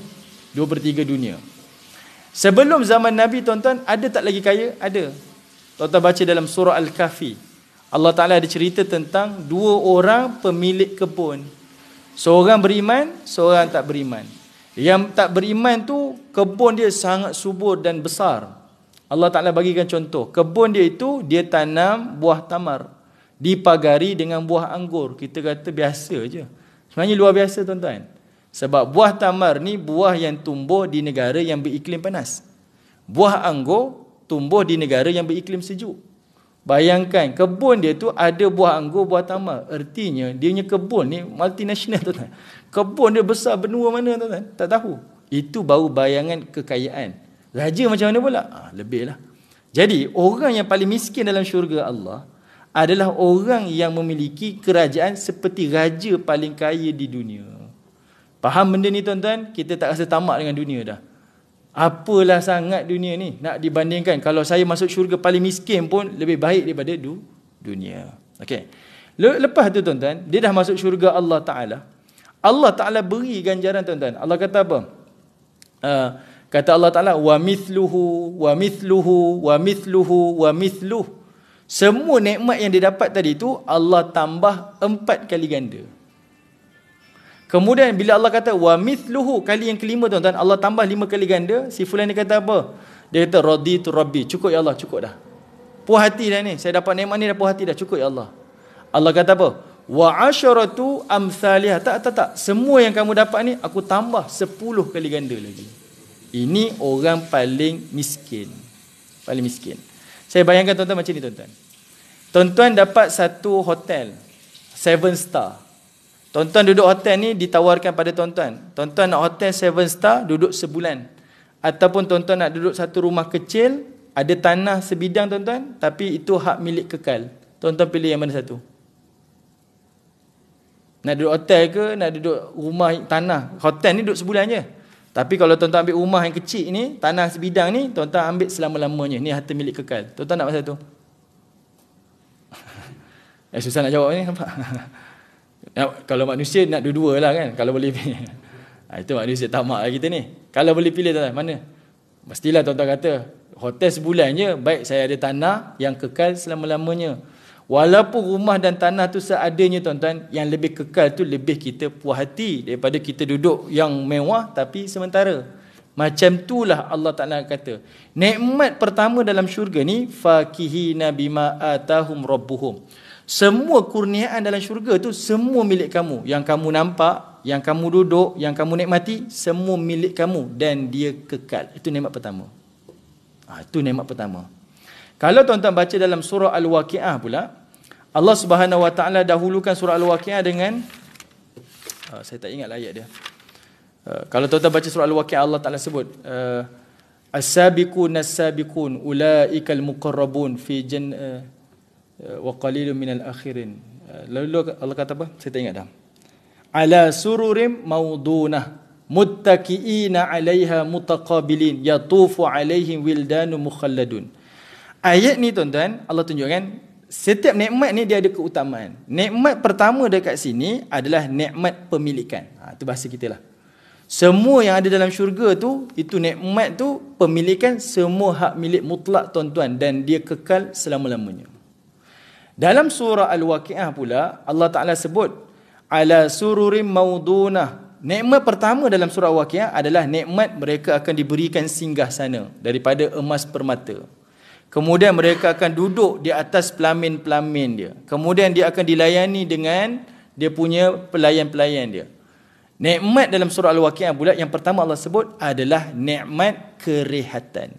[SPEAKER 1] 2/3 dunia. Sebelum zaman Nabi tuan-tuan, ada tak lagi kaya? Ada. Tuan-tuan baca dalam surah Al-Kahfi. Allah Ta'ala ada cerita tentang 2 orang pemilik kebun. Seorang beriman, seorang tak beriman. Yang tak beriman tu, kebun dia sangat subur dan besar. Allah Ta'ala bagikan contoh. Kebun dia itu, dia tanam buah tamar. Dipagari dengan buah anggur. Kita kata biasa je. Sebenarnya luar biasa tuan-tuan. Sebab buah tamar ni buah yang tumbuh di negara yang beriklim panas. Buah anggur tumbuh di negara yang beriklim sejuk. Bayangkan kebun dia tu ada buah anggur, buah tamar. Artinya dia punya kebun ni multinasional tuan-tuan. Kebun dia besar benua mana tuan-tuan? Tak tahu. Itu baru bayangan kekayaan. Raja macam mana pula? Lebih lah. Jadi orang yang paling miskin dalam syurga Allah adalah orang yang memiliki kerajaan seperti raja paling kaya di dunia. Faham benda ni tuan-tuan? Kita tak rasa tamak dengan dunia dah. Apalah sangat dunia ni nak dibandingkan kalau saya masuk syurga paling miskin pun lebih baik daripada dunia. Okey. Lepas tu tuan-tuan, dia dah masuk syurga Allah Ta'ala. Allah Ta'ala beri ganjaran tuan-tuan. Allah kata apa? Kata Allah Ta'ala, wa mithluhu wa mithluhu wa mithluhu wa mithluhu. Semua nikmat yang dia dapat tadi tu Allah tambah 4 kali ganda. Kemudian bila Allah kata wa mithluhu, kali yang kelima tuan-tuan, Allah tambah 5 kali ganda. Si fulan ni kata apa? Dia kata raditu rabbi, cukup ya Allah, cukup dah. Puas hati dah ni, saya dapat nikmat ni dah puas hati dah, cukup ya Allah. Allah kata apa? Wa asharatu amsalihah. Tak. Semua yang kamu dapat ni aku tambah 10 kali ganda lagi. Ini orang paling miskin. Paling miskin. Saya bayangkan tuan-tuan macam ni tuan-tuan. Tuan-tuan dapat satu hotel 7 star. Tuan-tuan duduk hotel ni ditawarkan pada tuan-tuan. Tuan-tuan nak hotel 7 star duduk sebulan. Ataupun tuan-tuan nak duduk satu rumah kecil, ada tanah sebidang tuan-tuan, tapi itu hak milik kekal. Tuan-tuan pilih yang mana satu? Nak duduk hotel ke, nak duduk rumah tanah? Hotel ni duduk sebulan je. Tapi kalau tuan-tuan ambil rumah yang kecil ni, tanah sebidang ni, tuan-tuan ambil selama-lamanya. Ni harta milik kekal. Tuan-tuan nak mana satu? Susah nak jawab ni, nampak? Kalau manusia nak dua-dua lah kan, kalau boleh pilih. Itu manusia tamak lah kita ni. Kalau boleh pilih tuan-tuan, mana? Mestilah tuan-tuan kata, hotel sebulan je, baik saya ada tanah yang kekal selama-lamanya. Walaupun rumah dan tanah tu seadanya tuan-tuan, yang lebih kekal tu lebih kita puas hati daripada kita duduk yang mewah tapi sementara. Macam itulah Allah Ta'ala kata. Nikmat pertama dalam syurga ni, fakihina bima atahum rabbuhum. Semua kurniaan dalam syurga tu semua milik kamu. Yang kamu nampak, yang kamu duduk, yang kamu nikmati, semua milik kamu dan dia kekal. Itu nikmat pertama. Itu nikmat pertama. Kalau tuan-tuan baca dalam surah Al-Waqi'ah pula, Allah Subhanahu Wa Ta'ala dahulukan surah Al-Waqi'ah dengan saya tak ingat ayat dia. Kalau tuan-tuan baca surah Al-Waqi'ah, Allah Ta'ala sebut as-sabiqun as-sabiqun ulaikal muqarrabun fi wa qalilun minal akhirin. Lalu Allah kata apa? Saya tak ingat dah. ala sururim maudunah muttaqiina 'alaiha mutaqabilin yatufu 'alaihim wildanu mukhalladun. Ayat ni tuan-tuan, Allah tunjukkan setiap nikmat ni dia ada keutamaan. Nikmat pertama dekat sini adalah nikmat pemilikan. Itu bahasa kita lah. Semua yang ada dalam syurga tu, itu nikmat tu, pemilikan, semua hak milik mutlak tuan-tuan, dan dia kekal selama-lamanya. Dalam surah Al-Waqi'ah pula, Allah Ta'ala sebut ala sururim maudunah. Nikmat pertama dalam surah Al-Waqi'ah adalah nikmat mereka akan diberikan singgah sana daripada emas permata. Kemudian mereka akan duduk di atas pelamin-pelamin dia. Kemudian dia akan dilayani dengan dia punya pelayan-pelayan dia. Nikmat dalam surah Al-Waqi'ah pula yang pertama Allah sebut adalah nikmat kerehatan.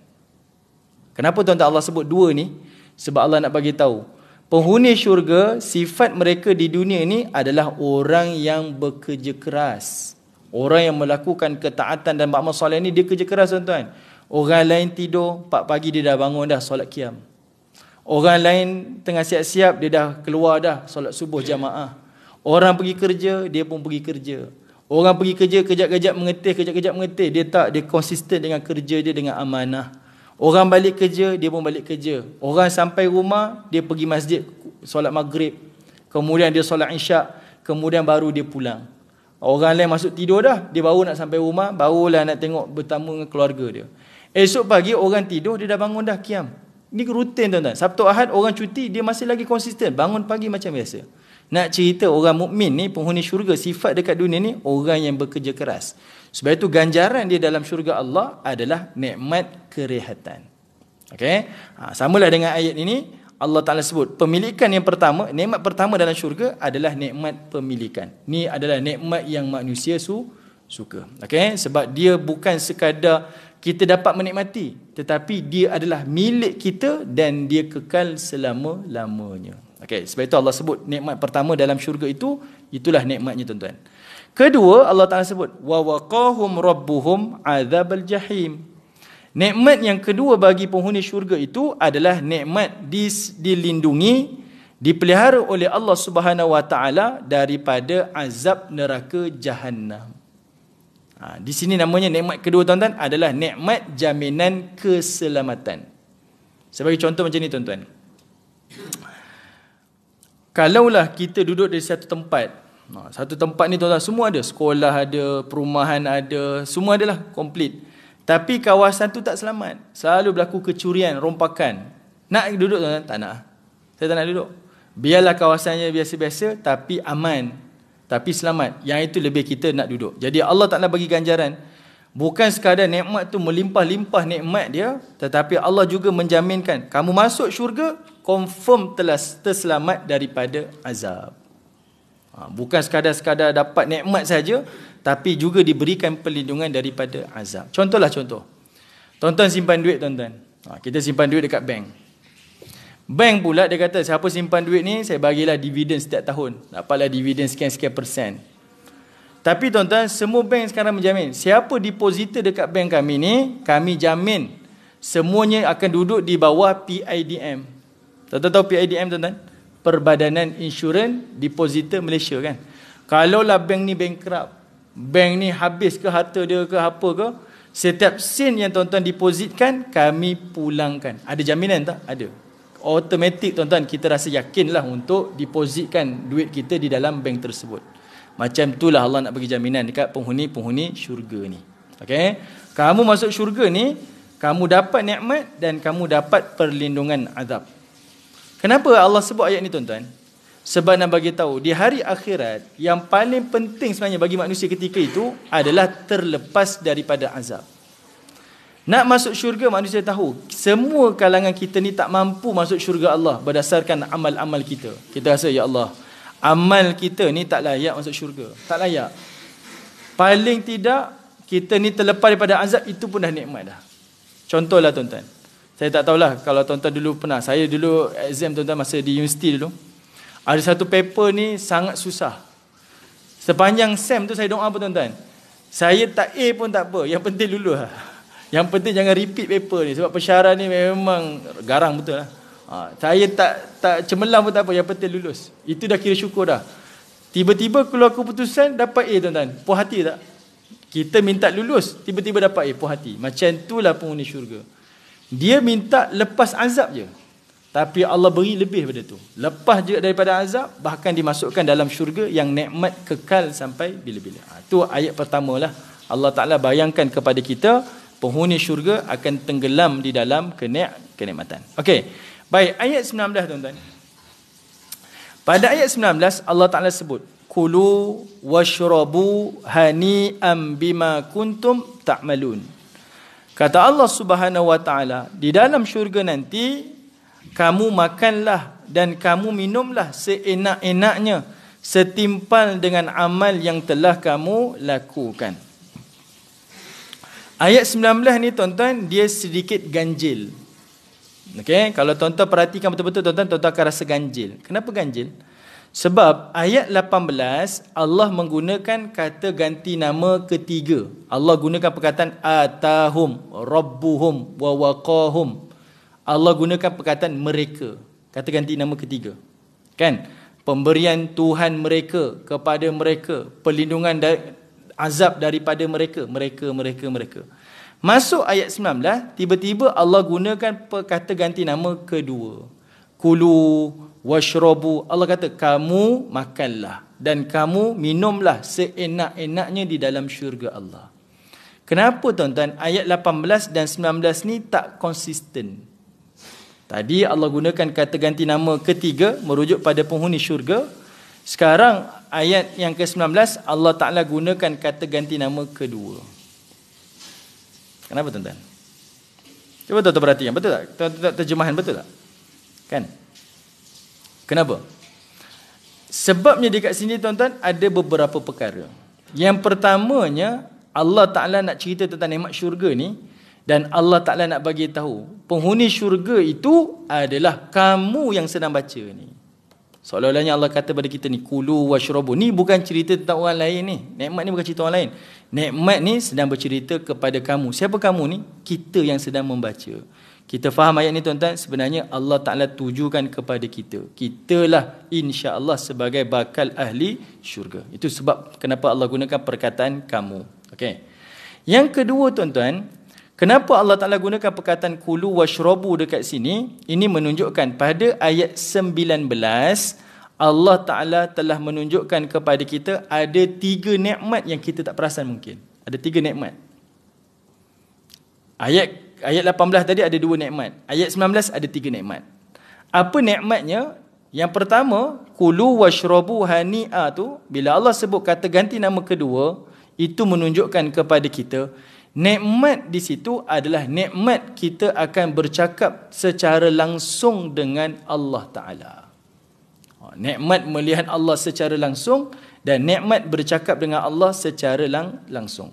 [SPEAKER 1] Kenapa tuan-tuan Allah sebut dua ni? Sebab Allah nak bagi tahu penghuni syurga, sifat mereka di dunia ni adalah orang yang bekerja keras. Orang yang melakukan ketaatan dan beramal soleh ni dia kerja keras tuan-tuan. Orang lain tidur 4 pagi dia dah bangun dah solat qiyam. Orang lain tengah siap-siap dia dah keluar dah solat subuh jamaah. Orang pergi kerja, dia pun pergi kerja. Orang pergi kerja kejap-kejap mengetih, dia konsisten dengan kerja dia dengan amanah. Orang balik kerja, dia pun balik kerja. Orang sampai rumah, dia pergi masjid solat maghrib. Kemudian dia solat isyak, kemudian baru dia pulang. Orang lain masuk tidur dah, dia baru nak sampai rumah, barulah nak tengok bertamu dengan keluarga dia. Esok pagi orang tidur, dia dah bangun dah qiyam. Ini rutin tuan-tuan. Sabtu Ahad orang cuti, dia masih lagi konsisten, bangun pagi macam biasa. Nak cerita orang mukmin ni, penghuni syurga, sifat dekat dunia ni orang yang bekerja keras. Sebab itu ganjaran dia dalam syurga Allah adalah nikmat kerehatan. Okey? Samalah dengan ayat ini, Allah Ta'ala sebut pemilikan yang pertama, nikmat pertama dalam syurga adalah nikmat pemilikan. Ni adalah nikmat yang manusia suka. Okey? Sebab dia bukan sekadar kita dapat menikmati, tetapi dia adalah milik kita dan dia kekal selama-lamanya. Okey, sebab itu Allah sebut nikmat pertama dalam syurga itu, itulah nikmatnya tuan-tuan. Kedua, Allah Ta'ala sebut wa waqahum rabbuhum adzabal jahim. Nikmat yang kedua bagi penghuni syurga itu adalah nikmat dilindungi, dipelihara oleh Allah Subhanahu Wa Ta'ala daripada azab neraka Jahannam. Di sini namanya nikmat kedua tuan-tuan adalah nikmat jaminan keselamatan. Sebagai contoh macam ni tuan-tuan. Kalaulah kita duduk di satu tempat ni tuan-tuan semua ada, sekolah ada, perumahan ada, semua adalah komplit. Tapi kawasan tu tak selamat. Selalu berlaku kecurian, rompakan. Nak duduk tuan-tuan? Tak nak. Saya tak nak duduk. Biarlah kawasannya biasa-biasa tapi aman, tapi selamat. Yang itu lebih kita nak duduk. Jadi Allah Ta'ala bagi ganjaran. Bukan sekadar nikmat tu melimpah-limpah nikmat dia, tetapi Allah juga menjaminkan kamu masuk syurga confirm telah terselamat daripada azab. Bukan sekadar dapat nikmat saja, tapi juga diberikan perlindungan daripada azab. Contohlah contoh. Tuan-tuan simpan duit tuan-tuan. Kita simpan duit dekat bank. Bank pula dia kata siapa simpan duit ni saya bagilah dividen setiap tahun. Dapatlah dividen sekian-sekian persen. Tapi tuan-tuan, semua bank sekarang menjamin siapa depositor dekat bank kami ni, kami jamin semuanya akan duduk di bawah PIDM. Tuan-tuan tahu PIDM tuan-tuan? Perbadanan Insurans Depositor Malaysia kan. Kalaulah bank ni bankrupt, bank ni habis ke harta dia ke apa ke, setiap sen yang tuan-tuan depositkan kami pulangkan. Ada jaminan tak? Ada. Automatik tuan-tuan, kita rasa yakinlah untuk depositkan duit kita di dalam bank tersebut. Macam itulah Allah nak bagi jaminan dekat penghuni-penghuni syurga ni. Okey? Kamu masuk syurga ni, kamu dapat nikmat dan kamu dapat perlindungan azab. Kenapa Allah sebut ayat ni tuan-tuan? Sebab nak bagi tahu di hari akhirat yang paling penting sebenarnya bagi manusia ketika itu adalah terlepas daripada azab. Nak masuk syurga manusia tahu semua kalangan kita ni tak mampu masuk syurga Allah berdasarkan amal-amal kita. Kita rasa ya Allah, amal kita ni tak layak masuk syurga. Tak layak. Paling tidak kita ni terlepas daripada azab, itu pun dah nikmat dah. Contohlah tuan-tuan. Saya tak tahulah kalau tuan-tuan dulu pernah. Saya dulu exam tuan-tuan masa di universiti dulu. Ada satu paper ni sangat susah. Sepanjang SEM tu saya doa apa tuan-tuan? Saya tak A pun tak apa. Yang penting lulus lah. Yang penting jangan repeat paper ni. Sebab persyarat ni memang garang betul lah. Saya tak cemerlang pun tak apa, yang penting lulus. Itu dah kira syukur dah. Tiba-tiba keluar keputusan dapat A tuan-tuan. Puas hati tak? Kita minta lulus, tiba-tiba dapat A, puas hati. Macam itulah penghuni syurga. Dia minta lepas azab je. Tapi Allah beri lebih daripada tu. Lepas juga daripada azab, bahkan dimasukkan dalam syurga yang nikmat kekal sampai bila-bila. Itu ayat pertama lah. Allah Ta'ala bayangkan kepada kita, penghuni syurga akan tenggelam di dalam kenikmatan. Okey. Baik, ayat 19 tuan-tuan. Pada ayat 19 Allah Ta'ala sebut, kulu washrabu hani'am bima kuntum ta'malun. Kata Allah Subhanahu wa Ta'ala, di dalam syurga nanti kamu makanlah dan kamu minumlah seenak-enaknya setimpal dengan amal yang telah kamu lakukan. Ayat 19 ni tuan-tuan, dia sedikit ganjil. Okey, kalau tuan-tuan perhatikan betul-betul tuan-tuan akan rasa ganjil. Kenapa ganjil? Sebab ayat 18 Allah menggunakan kata ganti nama ketiga. Allah gunakan perkataan atahum rabbuhum wa waqahum. Allah gunakan perkataan mereka. Kata ganti nama ketiga. Kan? Pemberian Tuhan mereka kepada mereka, perlindungan azab daripada mereka. Masuk ayat 19, tiba-tiba Allah gunakan kata ganti nama kedua. Kulu washrabu. Allah kata kamu makanlah dan kamu minumlah seenak-enaknya di dalam syurga Allah. Kenapa tuan-tuan ayat 18 dan 19 ni tak konsisten? Tadi Allah gunakan kata ganti nama ketiga merujuk pada penghuni syurga. Sekarang ayat yang ke-19 Allah Ta'ala gunakan kata ganti nama kedua. Kenapa tuan-tuan? Cuba tuan-tuan perhatikan, betul tak? Tuan-tuan terjemahan betul tak? Kan? Kenapa? Sebabnya dekat sini tuan-tuan ada beberapa perkara. Yang pertamanya, Allah Ta'ala nak cerita tentang nikmat syurga ni, dan Allah Ta'ala nak bagi tahu penghuni syurga itu adalah kamu yang sedang baca ni. Seolah-olahnya Allah kata pada kita ni, kulu washrabu. Ni bukan cerita tentang orang lain ni. Nikmat ni bukan cerita orang lain. Nikmat ni sedang bercerita kepada kamu. Siapa kamu ni? Kita yang sedang membaca. Kita faham ayat ni tuan-tuan, sebenarnya Allah Ta'ala tujukan kepada kita. Kitalah insya-Allah sebagai bakal ahli syurga. Itu sebab kenapa Allah gunakan perkataan kamu. Okey. Yang kedua tuan-tuan, kenapa Allah Ta'ala gunakan perkataan kulu washrabu dekat sini? Ini menunjukkan pada ayat 19 Allah Ta'ala telah menunjukkan kepada kita ada 3 nikmat yang kita tak perasan mungkin. Ada 3 nikmat. Ayat 18 tadi ada 2 nikmat. Ayat 19 ada 3 nikmat. Apa nikmatnya? Yang pertama, kulu washrabu hani'a tu, bila Allah sebut kata ganti nama kedua, itu menunjukkan kepada kita nikmat di situ adalah nikmat kita akan bercakap secara langsung dengan Allah Ta'ala. Nikmat melihat Allah secara langsung dan nikmat bercakap dengan Allah secara langsung.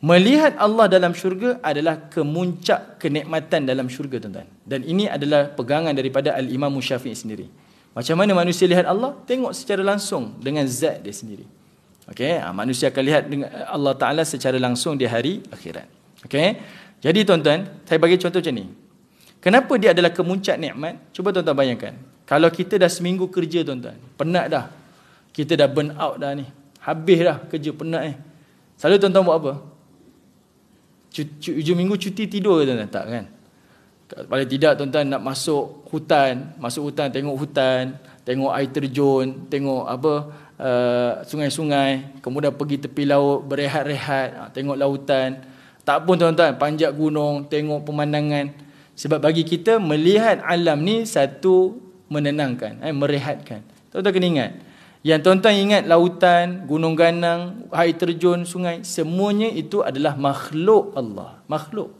[SPEAKER 1] Melihat Allah dalam syurga adalah kemuncak kenikmatan dalam syurga tuan-tuan. Dan ini adalah pegangan daripada Al-Imam Syafi'i sendiri. Macam mana manusia lihat Allah? Tengok secara langsung dengan zat dia sendiri. Okey, manusia akan lihat dengan Allah Ta'ala secara langsung di hari akhirat. Okey. Jadi tuan-tuan, saya bagi contoh macam ni. Kenapa dia adalah kemuncak nikmat? Cuba tuan-tuan bayangkan. Kalau kita dah seminggu kerja tuan-tuan, penat dah. Kita dah burn out dah ni. Habis dah kerja, penat ni. Selalu tuan-tuan buat apa? Hujung minggu cuti tidur tuan-tuan? Tak kan? Paling tidak tuan-tuan nak masuk hutan, tengok hutan, tengok air terjun, tengok apa, sungai-sungai, kemudian pergi tepi laut, berehat-rehat, tengok lautan. Tak pun tuan-tuan, panjat gunung, tengok pemandangan. Sebab bagi kita melihat alam ni satu menenangkan, merehatkan. Tuan-tuan kena ingat. Yang tuan-tuan ingat lautan, gunung ganang, air terjun, sungai, semuanya itu adalah makhluk Allah. Makhluk.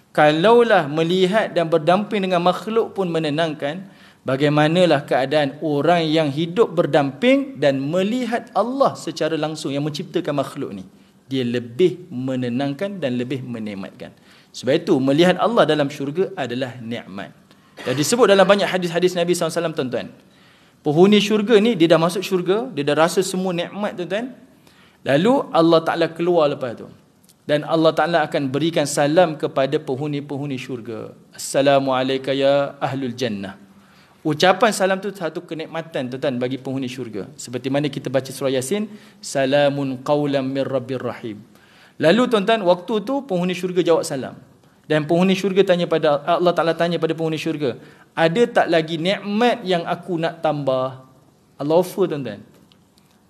[SPEAKER 1] Kalaulah melihat dan berdamping dengan makhluk pun menenangkan, bagaimanalah keadaan orang yang hidup berdamping dan melihat Allah secara langsung yang menciptakan makhluk ni. Dia lebih menenangkan dan lebih menikmatkan. Sebab itu melihat Allah dalam syurga adalah nikmat. Dan disebut dalam banyak hadis-hadis Nabi SAW tuan-tuan. Penghuni syurga ni dia dah masuk syurga, dia dah rasa semua nikmat tuan-tuan. Lalu Allah Ta'ala keluar lepas tu. Dan Allah Ta'ala akan berikan salam kepada penghuni-penghuni syurga. Assalamualaikum ya ahlul jannah. Ucapan salam tu satu kenikmatan tuan-tuan bagi penghuni syurga. Seperti mana kita baca surah Yasin, salamun qaulam mir rabbir rahim. Lalu tuan-tuan, waktu tu penghuni syurga jawab salam. Dan penghuni syurga tanya pada Allah Taala, tanya pada penghuni syurga, ada tak lagi nikmat yang aku nak tambah? Allah offer tuan-tuan.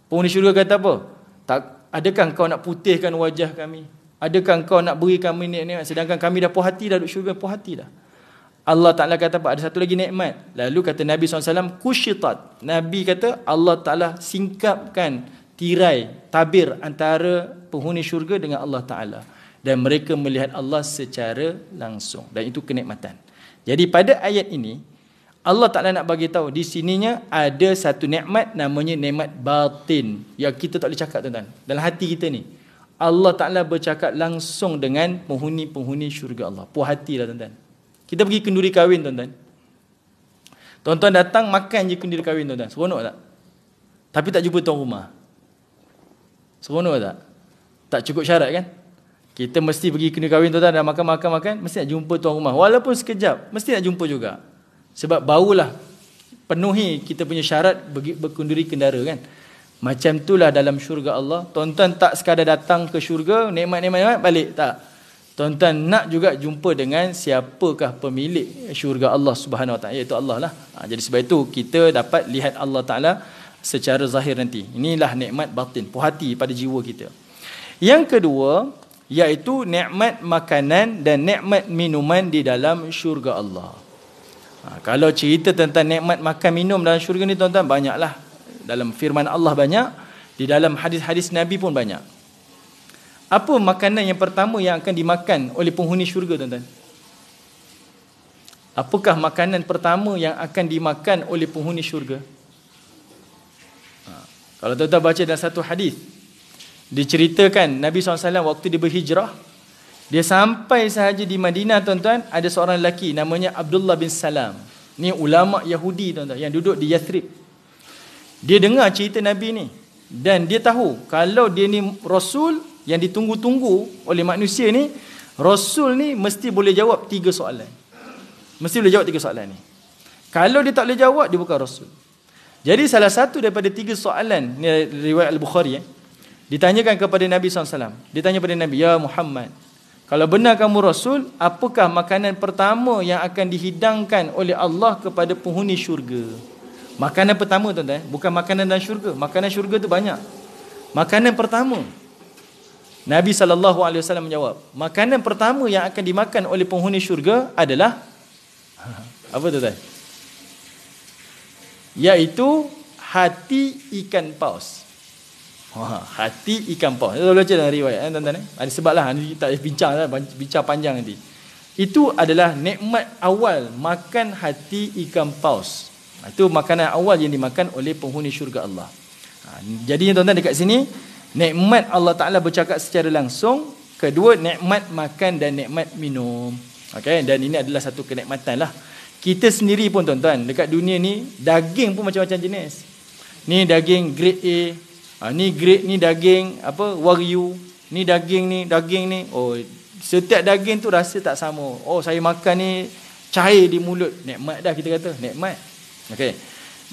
[SPEAKER 1] Penghuni syurga kata apa? Tak, adakah kau nak putihkan wajah kami? Adakah kau nak beri kami nikmat? Sedangkan kami dah puas hati dah duduk syurga, puas hati dah. Allah Ta'ala kata apa? Ada satu lagi nikmat. Lalu kata Nabi SAW, kushitat. Nabi kata Allah Ta'ala singkapkan tirai, tabir antara penghuni syurga dengan Allah Ta'ala. Dan mereka melihat Allah secara langsung. Dan itu kenikmatan. Jadi pada ayat ini, Allah Ta'ala nak bagi tahu di sininya ada satu nikmat namanya nikmat batin. Yang kita tak boleh cakap tuan-tuan. Dalam hati kita ni. Allah Ta'ala bercakap langsung dengan penghuni-penghuni syurga Allah. Puas hati lah tuan-tuan. Kita pergi kenduri kahwin tuan-tuan. Tuan-tuan datang makan je kenduri kahwin tuan-tuan. Seronok tak? Tapi tak jumpa tuan rumah. Seronok tak? Tak cukup syarat kan? Kita mesti pergi kenduri kahwin tuan-tuan dan makan, mesti nak jumpa tuan rumah. Walaupun sekejap, mesti nak jumpa juga. Sebab barulah penuhi kita punya syarat berkenduri kendara kan? Macam itulah dalam syurga Allah. Tuan-tuan tak sekadar datang ke syurga, nikmat-nikmat balik, tak. Tuan-tuan nak juga jumpa dengan siapakah pemilik syurga Allah Subhanahu Wa Taala, iaitu Allah lah. Jadi sebab itu kita dapat lihat Allah Taala secara zahir nanti. Inilah nikmat batin, puas hati pada jiwa kita. Yang kedua, iaitu nikmat makanan dan nikmat minuman di dalam syurga Allah. Kalau cerita tentang nikmat makan minum dalam syurga ni tuan-tuan, banyaklah. Dalam firman Allah banyak, di dalam hadis-hadis Nabi pun banyak. Apa makanan yang pertama yang akan dimakan oleh penghuni syurga tuan-tuan? Apakah makanan pertama yang akan dimakan oleh penghuni syurga? Kalau tuan-tuan baca dalam satu hadis, diceritakan Nabi SAW waktu dia berhijrah, dia sampai sahaja di Madinah tuan-tuan, ada seorang lelaki namanya Abdullah bin Salam. Ni ulama Yahudi tuan-tuan yang duduk di Yathrib. Dia dengar cerita Nabi ni dan dia tahu kalau dia ni Rasul yang ditunggu-tunggu oleh manusia ni, Rasul ni mesti boleh jawab 3 soalan. Mesti boleh jawab 3 soalan ni. Kalau dia tak boleh jawab, dia bukan Rasul. Jadi salah satu daripada 3 soalan, ni riwayat Al-Bukhari, ditanyakan kepada Nabi SAW. Dia tanya kepada Nabi, ya Muhammad, kalau benar kamu Rasul, apakah makanan pertama yang akan dihidangkan oleh Allah kepada penghuni syurga? Makanan pertama tuan-tuan, bukan makanan dalam syurga. Makanan syurga tu banyak. Makanan pertama, Nabi SAW menjawab, makanan pertama yang akan dimakan oleh penghuni syurga adalah apa tuan-tuan? Iaitu hati ikan paus. Hati ikan paus. Kita baca dalam riwayat tuan-tuan. Ada sebablah nanti tak bincang panjang nanti. Itu adalah nikmat awal, makan hati ikan paus. Itu makanan awal yang dimakan oleh penghuni syurga Allah. Jadi tuan-tuan dekat sini, nikmat Allah Ta'ala bercakap secara langsung. Kedua, nikmat makan dan nikmat minum. Okay? Dan ini adalah satu kenikmatan lah. Kita sendiri pun tuan-tuan, dekat dunia ni, daging pun macam-macam jenis. Ni daging grade A. Ni daging apa Wagyu. Ni daging ni. Oh, setiap daging tu rasa tak sama. Oh, saya makan ni cair di mulut. Nikmat dah kita kata. Nikmat. Okay.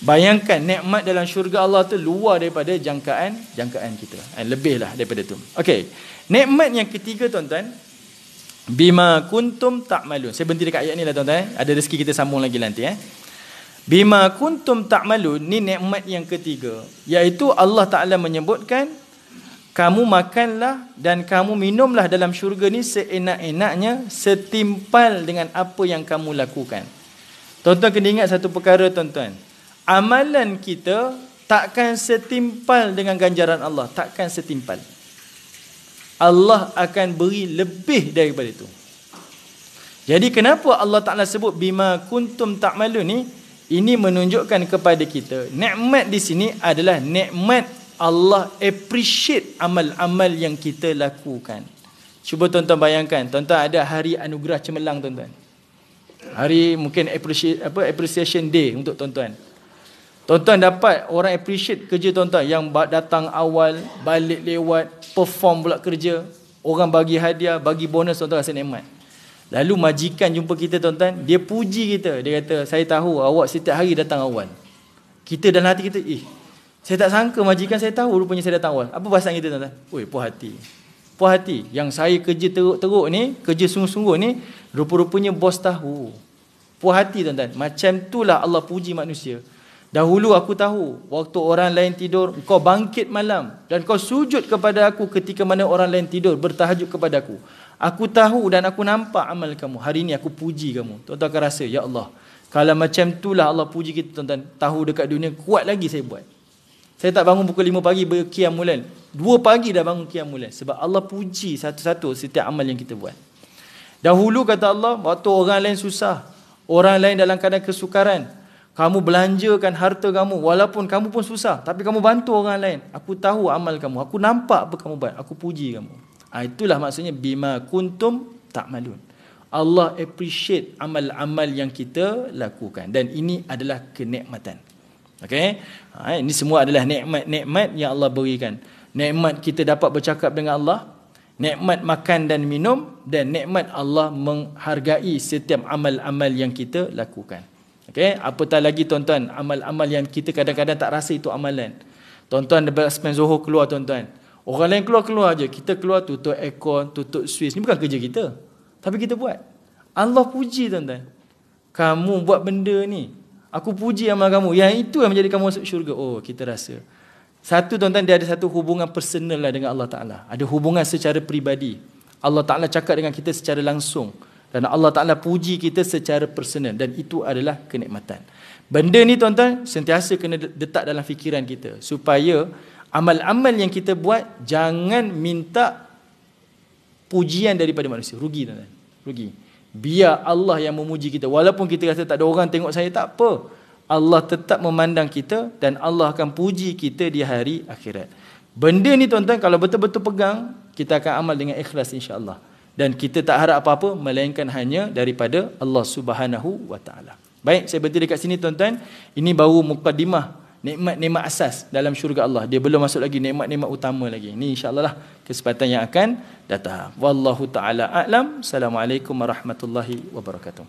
[SPEAKER 1] Bayangkan nikmat dalam syurga Allah tu luar daripada jangkaan kita. Lebihlah daripada tu. Okey. Nikmat yang ketiga tuan-tuan, bima kuntum ta'malun. Saya berhenti dekat ayat ni lah tuan-tuan. Ada rezeki kita sambung lagi nanti Bima kuntum ta'malun ni nikmat yang ketiga, iaitu Allah Taala menyebutkan kamu makanlah dan kamu minumlah dalam syurga ni seenak-enaknya, setimpal dengan apa yang kamu lakukan. Tuan-tuan kena ingat satu perkara tuan-tuan. Amalan kita takkan setimpal dengan ganjaran Allah. Takkan setimpal. Allah akan beri lebih daripada itu. Jadi kenapa Allah Ta'ala sebut bima kuntum ta'malun ni? Ini menunjukkan kepada kita, nikmat di sini adalah nikmat Allah appreciate amal-amal yang kita lakukan. Cuba tuan-tuan bayangkan, tuan-tuan ada hari anugerah cemerlang tuan-tuan. Hari mungkin appreciation day untuk tuan-tuan. Tuan-tuan dapat orang appreciate kerja tuan-tuan yang datang awal, balik lewat, perform pula kerja. Orang bagi hadiah, bagi bonus, tuan-tuan rasa nikmat. Lalu majikan jumpa kita tuan-tuan, dia puji kita. Dia kata, saya tahu awak setiap hari datang awal. Kita dalam hati kita, saya tak sangka majikan saya tahu rupanya saya datang awal. Apa perasaan kita tuan-tuan? Puas hati. Puas hati. Yang saya kerja teruk-teruk ni, kerja sungguh-sungguh ni, rupa-rupanya bos tahu. Puas hati tuan-tuan. Macam itulah Allah puji manusia. Dahulu aku tahu, waktu orang lain tidur, kau bangkit malam dan kau sujud kepada aku ketika mana orang lain tidur, bertahajud kepada aku. Aku tahu dan aku nampak amal kamu. Hari ini aku puji kamu. Tuan-tuan akan rasa, ya Allah, kalau macam itulah Allah puji kita tuan-tuan, tahu dekat dunia, kuat lagi saya buat. Saya tak bangun pukul 5 pagi berqiyamul lail. 2 pagi dah bangun qiyamul lail. Sebab Allah puji satu-satu setiap amal yang kita buat. Dahulu kata Allah, waktu orang lain susah, orang lain dalam keadaan kesukaran, kamu belanjakan harta kamu, walaupun kamu pun susah, tapi kamu bantu orang lain. Aku tahu amal kamu, aku nampak apa kamu buat, aku puji kamu. Itulah maksudnya bima kuntum ta'malun. Allah appreciate amal-amal yang kita lakukan. Dan ini adalah kenikmatan. Okay? Ini semua adalah nikmat-nikmat yang Allah berikan. Nikmat kita dapat bercakap dengan Allah, nikmat makan dan minum, dan nikmat Allah menghargai setiap amal-amal yang kita lakukan. Okay? Apatah lagi tuan-tuan, amal-amal yang kita kadang-kadang tak rasa itu amalan. Tuan-tuan lepas Zohor keluar tuan-tuan, orang lain keluar je, kita keluar tutup aircon, tutup switch. Ni bukan kerja kita, tapi kita buat. Allah puji tuan-tuan, kamu buat benda ni, aku puji amal kamu, yang itu yang menjadi kamu masuk syurga. Oh, kita rasa satu tuan-tuan, dia ada satu hubungan personal lah dengan Allah Ta'ala. Ada hubungan secara peribadi. Allah Ta'ala cakap dengan kita secara langsung, dan Allah Ta'ala puji kita secara personal, dan itu adalah kenikmatan. Benda ni tuan-tuan sentiasa kena letak dalam fikiran kita, supaya amal-amal yang kita buat jangan minta pujian daripada manusia. Rugi tuan-tuan, rugi. Biar Allah yang memuji kita. Walaupun kita rasa tak ada orang tengok saya, tak apa, Allah tetap memandang kita, dan Allah akan puji kita di hari akhirat. Benda ni tuan-tuan kalau betul-betul pegang, kita akan amal dengan ikhlas insya-Allah. Dan kita tak harap apa-apa melainkan hanya daripada Allah Subhanahu wa taala. Baik, saya berhenti dekat sini tuan-tuan. Ini baru mukadimah nikmat-nikmat asas dalam syurga Allah. Dia belum masuk lagi nikmat-nikmat utama lagi. Ini insya-Allah lah kesempatan yang akan datang. Wallahu taala a'lam. Assalamualaikum warahmatullahi wabarakatuh.